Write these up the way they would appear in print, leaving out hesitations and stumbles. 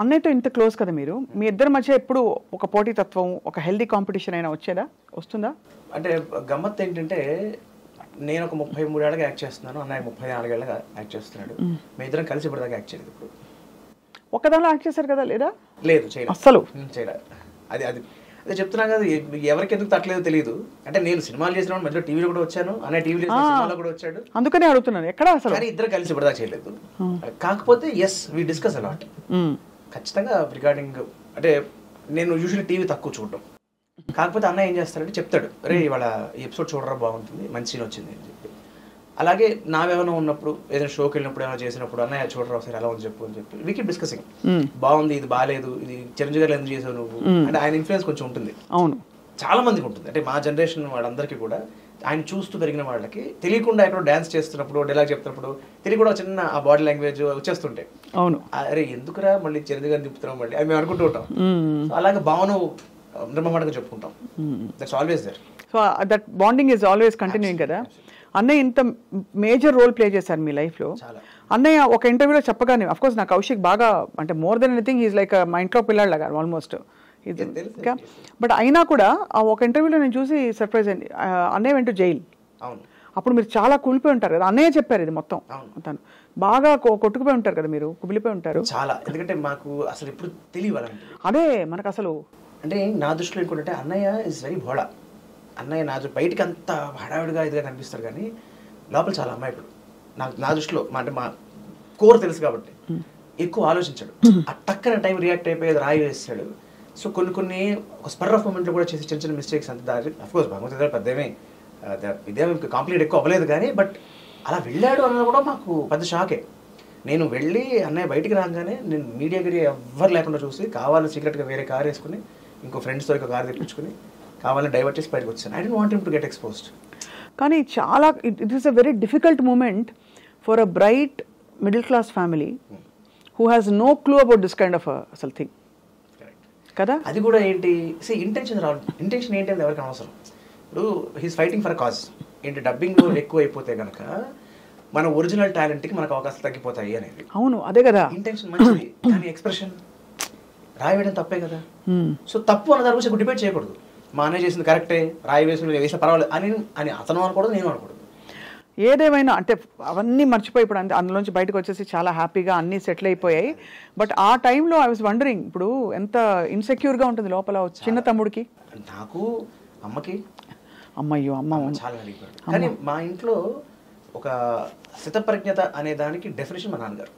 అన్నయ్యతో ఇంత క్లోజ్ కదా మీరు, మీ ఇద్దరి మధ్య ఎప్పుడు ఒక పోటీతత్వం, ఒక హెల్దీ కాంపిటీషన్ అయినా వస్తుందా? అంటే గమ్మత్ ఏంటంటే నేను ఒక 33 ఏళ్ళగా యాక్ట్ చేస్తున్నాను, అన్నయ్య 34 ఏళ్ళగా యాక్ట్ చేస్తున్నాడు. మీ ఇద్దరం కలిసి ఇప్పటిదాకా యాక్ట్ చేయలేదు. ఇప్పుడు ఒకదానిలో యాక్ట్ చేశారు కదా, లేదా? లేదు, చేయలేదు అస్సలు చేయలేదు. అదే చెప్తున్నా కదా, ఎవరికి ఎందుకు తట్టలేదో తెలియదు. అంటే నేను సినిమాలు చేసిన మధ్యలో టీవీలో కూడా వచ్చాను, అన్నయ్య టీవీలో సినిమాలో కూడా వచ్చాడు, అందుకనే అడుగుతున్నాను ఎక్కడ అసలు. కానీ ఇద్దరు కలిసి ఇప్పటిదాకా చేయలేదు. కాకపోతే ఎస్ వి డిస్కస్ అలాట్, ఖచ్చితంగా రిగార్డింగ్. అంటే నేను యూజువల్లీ టీవీ తక్కువ చూడడం, కాకపోతే అన్న ఏం చేస్తాడంటే చెప్తాడు, రే ఇవాళ ఈ ఎపిసోడ్ చూడరా బాగుంటుంది, మంచి సీన్ వచ్చింది అని చెప్పి. అలాగే నావేమైనా ఉన్నప్పుడు ఏదైనా షోకి వెళ్ళినప్పుడు ఏమైనా చేసినప్పుడు అన్నయ్య చూడరా ఒకసారి ఎలా ఉంది చెప్పు అని చెప్పి వీ కీప్ డిస్కసింగ్. బాగుంది, ఇది బాగాలేదు, ఇది చిరంజీవి గారు ఎందుకు చేసావు నువ్వు అంటే ఆయన ఇన్ఫ్లుయెన్స్ కొంచెం ఉంటుంది. అవును, చాలా మందికి ఉంటుంది. అంటే మా జనరేషన్ వాళ్ళందరికీ కూడా ఆయన చూస్తూ పెరిగిన వాళ్ళకి తెలియకుండా ఎక్కడో డ్యాన్స్ చేస్తున్నప్పుడు, డైలాగ్ చెప్తున్నప్పుడు తెలియకుండా చిన్న ఆ బాడీ లాంగ్వేజ్ వచ్చేస్తుంటాయి. అవును, అరే ఎందుకురా మళ్ళీ చిరంజీవి గారిని తిప్పుతున్నాం మళ్ళీ అని మేము అనుకుంటూ ఉంటాం. అలాగే భావన నిర్మమాటగా చెప్పుకుంటాం. That's always there. So that bonding is always continuing కదా. అన్నయ్య ఇంత మేజర్ రోల్ ప్లే చేశారు మీ లైఫ్లో. అన్నయ్య ఒక ఇంటర్వ్యూలో చెప్పగానే, అఫ్కోర్స్ నాకు కౌశిక్ బాగా అంటే more than anything is like మా ఇంట్లో పిల్లాడిలాగా ఆల్మోస్ట్ ఇది. బట్ అయినా కూడా ఆ ఒక ఇంటర్వ్యూలో నేను చూసి సర్ప్రైజ్ అయింది, అన్నయ్య వెంట జైల్. అప్పుడు మీరు చాలా కూలిపోయి ఉంటారు కదా, అన్నయ్య చెప్పారు ఇది మొత్తం. తను బాగా కొట్టుకుపోయి ఉంటారు కదా, మీరు కుమిలిపోయి ఉంటారు చాలా. ఎందుకంటే మాకు అసలు ఎప్పుడు తెలియాలంటే అదే మనకు అసలు. అంటే నా దృష్టిలో ఏంటంటే అన్నయ్య ఇస్ వెరీ భోళా. అన్నయ్య బయటికి అంత హడావిడిగా ఇదిగా కనిపిస్తారు, కానీ లోపల చాలా అమ్మాయికుడు. నా దృష్టిలో అంటే మా కోర్ తెలుసు కాబట్టి ఎక్కువ ఆలోచించాడు. ఆ టక్కన టైం రియాక్ట్ అయిపోయేది రాయి వేస్తాడు. సో కొన్ని ఒక స్పర్ ఆఫ్ మూమెంట్లో కూడా చేసి చిన్న చిన్న మిస్టేక్స్ అంత దారి. అఫ్కోర్స్ భగవంతుడు పెద్దమే ఇదేమి కాంప్లికేట్ ఎక్కువ అవ్వలేదు, కానీ బట్ అలా వెళ్ళాడు అన్నది కూడా మాకు పెద్ద షాకే. నేను వెళ్ళి అన్నయ్య బయటికి రాగానే నేను మీడియా గిరి ఎవ్వరు లేకుండా చూసి కావాలని సీక్రెట్గా వేరే కార్ వేసుకుని ఇంకో ఫ్రెండ్స్తో ఒక కార్ తెప్పించుకుని కావాలని డైవర్ట్ చేసి బయటకు వచ్చాను. I don't want him to get exposed. కానీ చాలా it is a very difficult moment for a bright middle class family who has no clue about this kind of అసలు థింగ్ కదా. అది కూడా ఏంటి ఇంటెన్షన్ ఏంటి అని ఎవరికి అవసరం. ఇప్పుడు he's fighting for a cause. ఏంటి డబ్బింగ్ ఎక్కువ అయిపోతే కనుక మన ఒరిజినల్ టాలెంట్కి మనకు అవకాశాలు తగ్గిపోతాయి అనేది. అవును, అదే కదా. ఇంటెన్షన్ మంచిది, కానీ ఎక్స్ప్రెషన్ రాయి వేయడం తప్పే కదా. సో తప్పు అన్న దాని గురించి డిబేట్ చేయకూడదు. మా అన్నయ్య చేసింది కరెక్టే, రాయి వేసిన పర్వాలేదు అని అతను అనకూడదు, నేను అనకూడదు. ఏదేమైనా అంటే అవన్నీ మర్చిపోయి ఇప్పుడు అందులోంచి బయటకు వచ్చేసి చాలా హ్యాపీగా అన్నీ సెటిల్ అయిపోయాయి. బట్ ఆ టైంలో ఐ వాజ్ వండరింగ్, ఇప్పుడు ఎంత ఇన్సెక్యూర్గా ఉంటుంది లోపల చిన్న తమ్ముడికి. నాకు అమ్మకి అమ్మయ్యో అమ్మ చాలా అడిగిపోయాడు. కానీ మా ఇంట్లో ఒక స్థితప్రజ్ఞత అనే దానికి డెఫినేషన్ మా నాన్నగారు.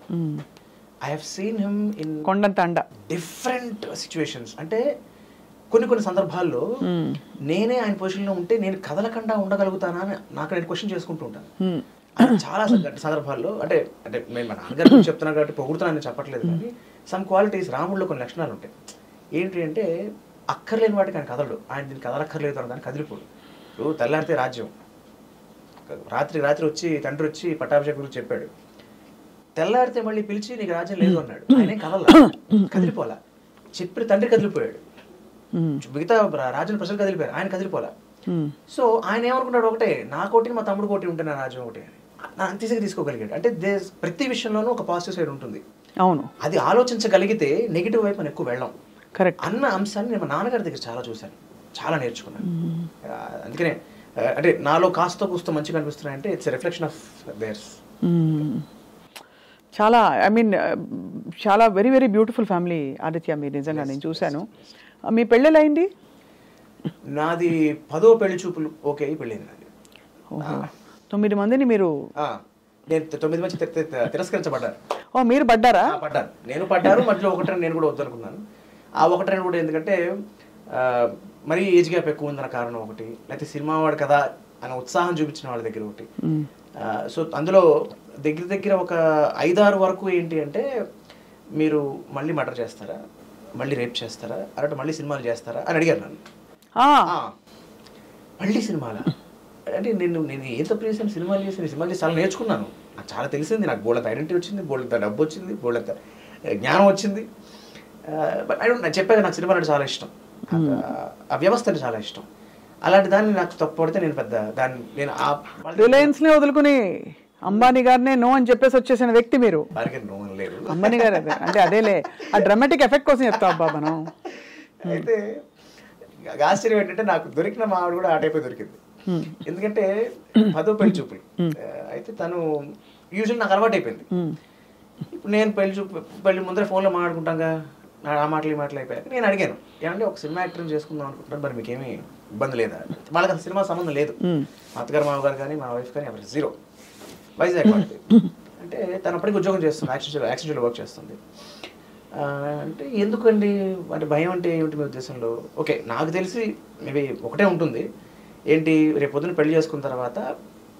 I have seen him in కొండంత అండ డిఫరెంట్ సిచ్యువేషన్స్. అంటే కొన్ని సందర్భాల్లో నేనే ఆయన పొజిషన్లో ఉంటే నేను కదలకుండా ఉండగలుగుతానా అని నాకు నేను క్వశ్చన్ చేసుకుంటూ ఉంటాను. చాలా సందర్భాల్లో అంటే మేము మా నాన్నగారి గురించి చెప్తున్నాను కాబట్టి పొగుడుతున్నాను చెప్పట్లేదు, కానీ సమ్ క్వాలిటీస్ రాముడిలో కొన్ని లక్షణాలు ఉంటాయి. ఏంటి అంటే అక్కర్లేని వాటికి ఆయన కదలడు, ఆయన దీనికి కదలక్కర్లేదు అన్న దాన్ని కదిలిపోడు. ఇప్పుడు తెల్లారితే రాజ్యం, రాత్రి వచ్చి తండ్రి వచ్చి పట్టాభిషేకం గురించి చెప్పాడు, తెల్లారితే మళ్ళీ పిలిచి నీకు రాజ్యం లేదు అన్నాడు. ఆయనే కదిలిపోలా. చెప్పిన తండ్రి కదిలిపోయాడు, మిగతా రాజ్యం ప్రజలు కదిలిపోయారు, ఆయన కదిలిపోలా. సో ఆయన ఏమనుకున్నాడు, ఒకటే నా కోటి మా తమ్ముడు కోటి ఉంటే నా రాజ్యం ఒకటి అని తీసుకోగలిగాడు. అంటే ప్రతి విషయంలోనూ ఒక పాజిటివ్ సైడ్ ఉంటుంది. అవును, అది ఆలోచించగలిగితే నెగిటివ్ వైపు మనం ఎక్కువ వెళ్ళాం. కరెక్ట్ అన్న అంశాన్ని నేను మా నాన్నగారి దగ్గర చాలా చూశాను, చాలా నేర్చుకున్నాను. అందుకనే అంటే నాలో కాస్త కూస్త మంచిగా అనిపిస్తున్నాయంటే ఇట్స్ రిఫ్లెక్షన్ ఆఫ్ దేర్స్. చాలా ఐ మీన్ చాలా very very beautiful family Aditya మీరు, నిజంగా నేను చూశాను. మీ పెళ్ళిళ్ళు అయింది? నాది 10వ పెళ్లి చూపులు ఓకే పెళ్ళింది నాది. 9 మందిని మీరు, నేను 9 మంది తిరస్కరించబడ్డారు. ఓ మీరు పడ్డారా? పడ్డారు, నేను పడ్డారు. మధ్యలో 1-2 నేను కూడా వద్దనుకున్నాను. ఆ 1-2 కూడా ఎందుకంటే మరీ ఏజ్ గ్యాప్ ఎక్కువ ఉందన్న కారణం ఒకటి, లేకపోతే సినిమా వాడు కదా అనే ఉత్సాహం చూపించిన వాళ్ళ దగ్గర ఒకటి. సో అందులో దగ్గర ఒక 5-6 వరకు ఏంటి అంటే మీరు మళ్ళీ మర్డర్ చేస్తారా, మళ్ళీ రేప్ చేస్తారా, అలాంటి మళ్ళీ సినిమాలు చేస్తారా అని అడిగారు నన్ను. మళ్ళీ సినిమాలా అంటే నేను ఏం తప్పు చేశాను, సినిమాలు చేసి చాలా నేర్చుకున్నాను, నాకు చాలా తెలిసింది, నాకు బోల్డంత ఐడెంటిటీ వచ్చింది, బోల్డంత డబ్బు వచ్చింది, బోల్డంత జ్ఞానం వచ్చింది. బట్ నేను చెప్పాక నాకు సినిమాలు అంటే చాలా ఇష్టం, ఆ వ్యవస్థ అంటే చాలా ఇష్టం. అలాంటి దాన్ని నాకు తప్పు పడితే నేను పెద్ద దాన్ని నేను రిలయన్స్ని వదులుకుని అంబానీ గారినే నో అని చెప్పేసి వచ్చేసిన వ్యక్తి మీరు. అంబానీ గారు అదే అంటే అదేలే ఆ డ్రామాటిక్ ఎఫెక్ట్ కోసం చెప్తా అబ్బా మనం. అయితే ఆశ్చర్యం ఏంటంటే నాకు దొరికిన మావిడ కూడా ఆ టైప్ దొరికింది. ఎందుకంటే 10వ పెళ్లి చూపులు అయితే తను యూజువల్ నాకు అలవాటు అయిపోయింది. ఇప్పుడు నేను పెళ్లి ముందర ఫోన్లో మాట్లాడుకుంటాగా, ఆ మాటలు ఈ మాటలు అయిపోయాక నేను అడిగాను, ఏమంటే ఒక సినిమా యాక్టర్ని చేసుకుందాం అనుకుంటున్నాను, మరి మీకేమీ ఇబ్బంది లేదా? వాళ్ళకి అంత సినిమా సంబంధం లేదు, మా అత్తగారు మామగారు కానీ మా వైఫ్ కానీ ఎవరికి జీరో. వైజాగ్ అంటే తను అప్పటికి ఉద్యోగం చేస్తుంది, యాక్సిడెంట్లో వర్క్ చేస్తుంది. అంటే ఎందుకండి అంటే భయం అంటే ఏమిటి మీ ఉద్దేశంలో? ఓకే నాకు తెలిసి మేబీ ఒకటే ఉంటుంది, ఏంటి రేపు పొద్దున పెళ్లి చేసుకున్న తర్వాత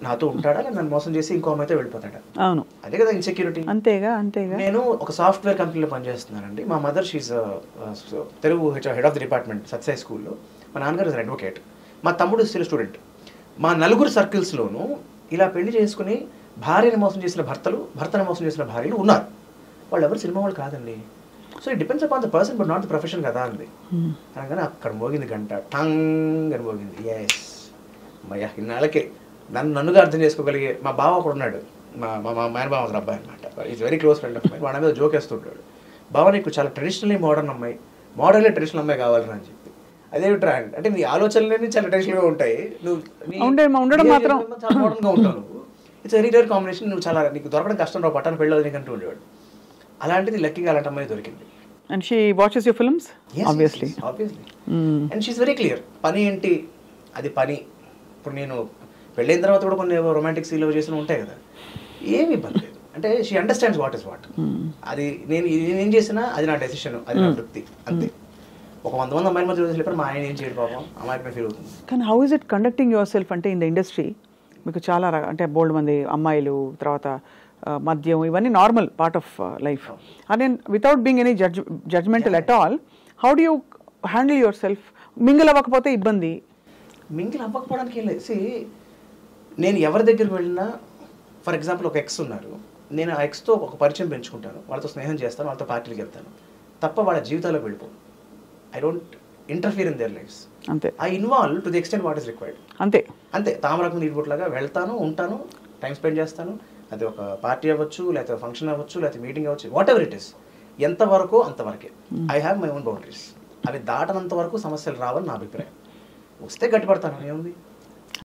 నాతో ఉంటాడా లేదా నన్ను మోసం చేసి ఇంకో అమ్మాయితో వెళ్ళిపోతాడా? అవును, అదే కదా ఇన్సెక్యూరిటీ. అంతేగా అంతేగా. నేను ఒక సాఫ్ట్వేర్ కంపెనీలో పనిచేస్తున్నానండి. మా mother she's Telugu head of the department Satsai స్కూల్లో. మా నాన్నగారు ఇస్ అడ్వకేట్. మా తమ్ముడు స్టిల్ స్టూడెంట్. మా నలుగురు సర్కిల్స్లోనూ ఇలా పెళ్లి చేసుకుని భార్యని మోసం చేసిన భర్తను మోసం చేసిన భార్యలు ఉన్నారు. వాళ్ళు ఎవరు సినిమా వాళ్ళు కాదండి. So it depends upon the person but not the profession కదా అంది. అనగానే అక్కడ మోగింది గంట, టంగ్ అని మోగింది. ఎస్ మయ్యా ఇన్నాళ్ళకే నన్నుగా అర్థం చేసుకోగలిగే మా బావ ఒకడు ఉన్నాడు, మా మేనబావ ఒక అబ్బాయి అనమాట. Is very close friend of my. వాడి మీద జోక్ వేస్తుంటాడు, బావ నీకు చాలా ట్రెడిషనల్లీ మోడర్న్ అమ్మాయి, మోడర్న్లీ ట్రెడిషనల్ అమ్మాయి కావాలని అని చెప్పి. అదేమిట్రా అంటే నీ ఆలోచనలన్నీ చాలా ట్రెడిషనల్గా ఉంటాయి, నువ్వు ఉండడం మాత్రం చాలా మోడర్న్గా ఉంటావు, నువ్వు ఇట్స్ వెరీ రేర్ కాంబినేషన్, నువ్వు చాలా నీకు దొరకడం కష్టం, రావు పట్టాను పెళ్ళి నీకు అంటూ ఉండేవాడు. అలాంటిది లక్కీగా అలాంటి అమ్మాయి దొరికింది. And she watches your films? Yes, obviously. And she's very clear. పని ఏంటి అది పని. ఇప్పుడు నేను పెళ్ళైన తర్వాత కూడా కొన్ని రొమాంటిక్ సీన్లు చేసిన ఉంటాయి కదా, ఏమి ఇబ్బంది లేదు. అంటే she understands what is what. అది నేను ఏం చేసినా అది నా డెసిషన్, అది నా వృత్తి అంతే. ఒక 100 మంది అమ్మాయిల మధ్య వెళ్ళిపోయి మా ఆయన ఏం చేయడు పాపం, అమ్మాయికి ఫీల్ అవుతుంది. కానీ how is it conducting your self అంటే ఇన్ ద ఇండస్ట్రీ మీకు చాలా అంటే బోల్డ్ మంది అమ్మాయిలు, తర్వాత మద్యం, ఇవన్నీ normal part of life. And without being any judgemental at all, how do you handle your self? Mingle అవ్వకపోతే ఇబ్బంది. మింగిల్ అవ్వకపోవడానికి ఏం లేదు. నేను ఎవరి దగ్గరికి వెళ్ళినా, ఫర్ ఎగ్జాంపుల్ ఒక ఎక్స్ ఉన్నారు, నేను ఆ ఎక్స్తో ఒక పరిచయం పెంచుకుంటాను, వాళ్ళతో స్నేహం చేస్తాను, వాళ్ళతో పార్టీలకు వెళ్తాను తప్ప వాళ్ళ జీవితాల్లోకి వెళ్ళిపోను. I don't interfere in their lives. అంతే. I involve to the extent what is required. అంతే అంతే. తామరకు నీటిబొట్లాగా వెళ్తాను, ఉంటాను, టైం స్పెండ్ చేస్తాను. అది ఒక పార్టీ అవ్వచ్చు, లేకపోతే ఫంక్షన్ అవ్వచ్చు, లేకపోతే మీటింగ్ అవ్వచ్చు, వాట్ ఎవర్ ఇట్ ఇస్. ఎంతవరకు అంతవరకే. I have my own boundaries. అవి దాటనంత వరకు సమస్యలు రావని నా అభిప్రాయం. వస్తే గట్టిపడతాను, ఏముంది.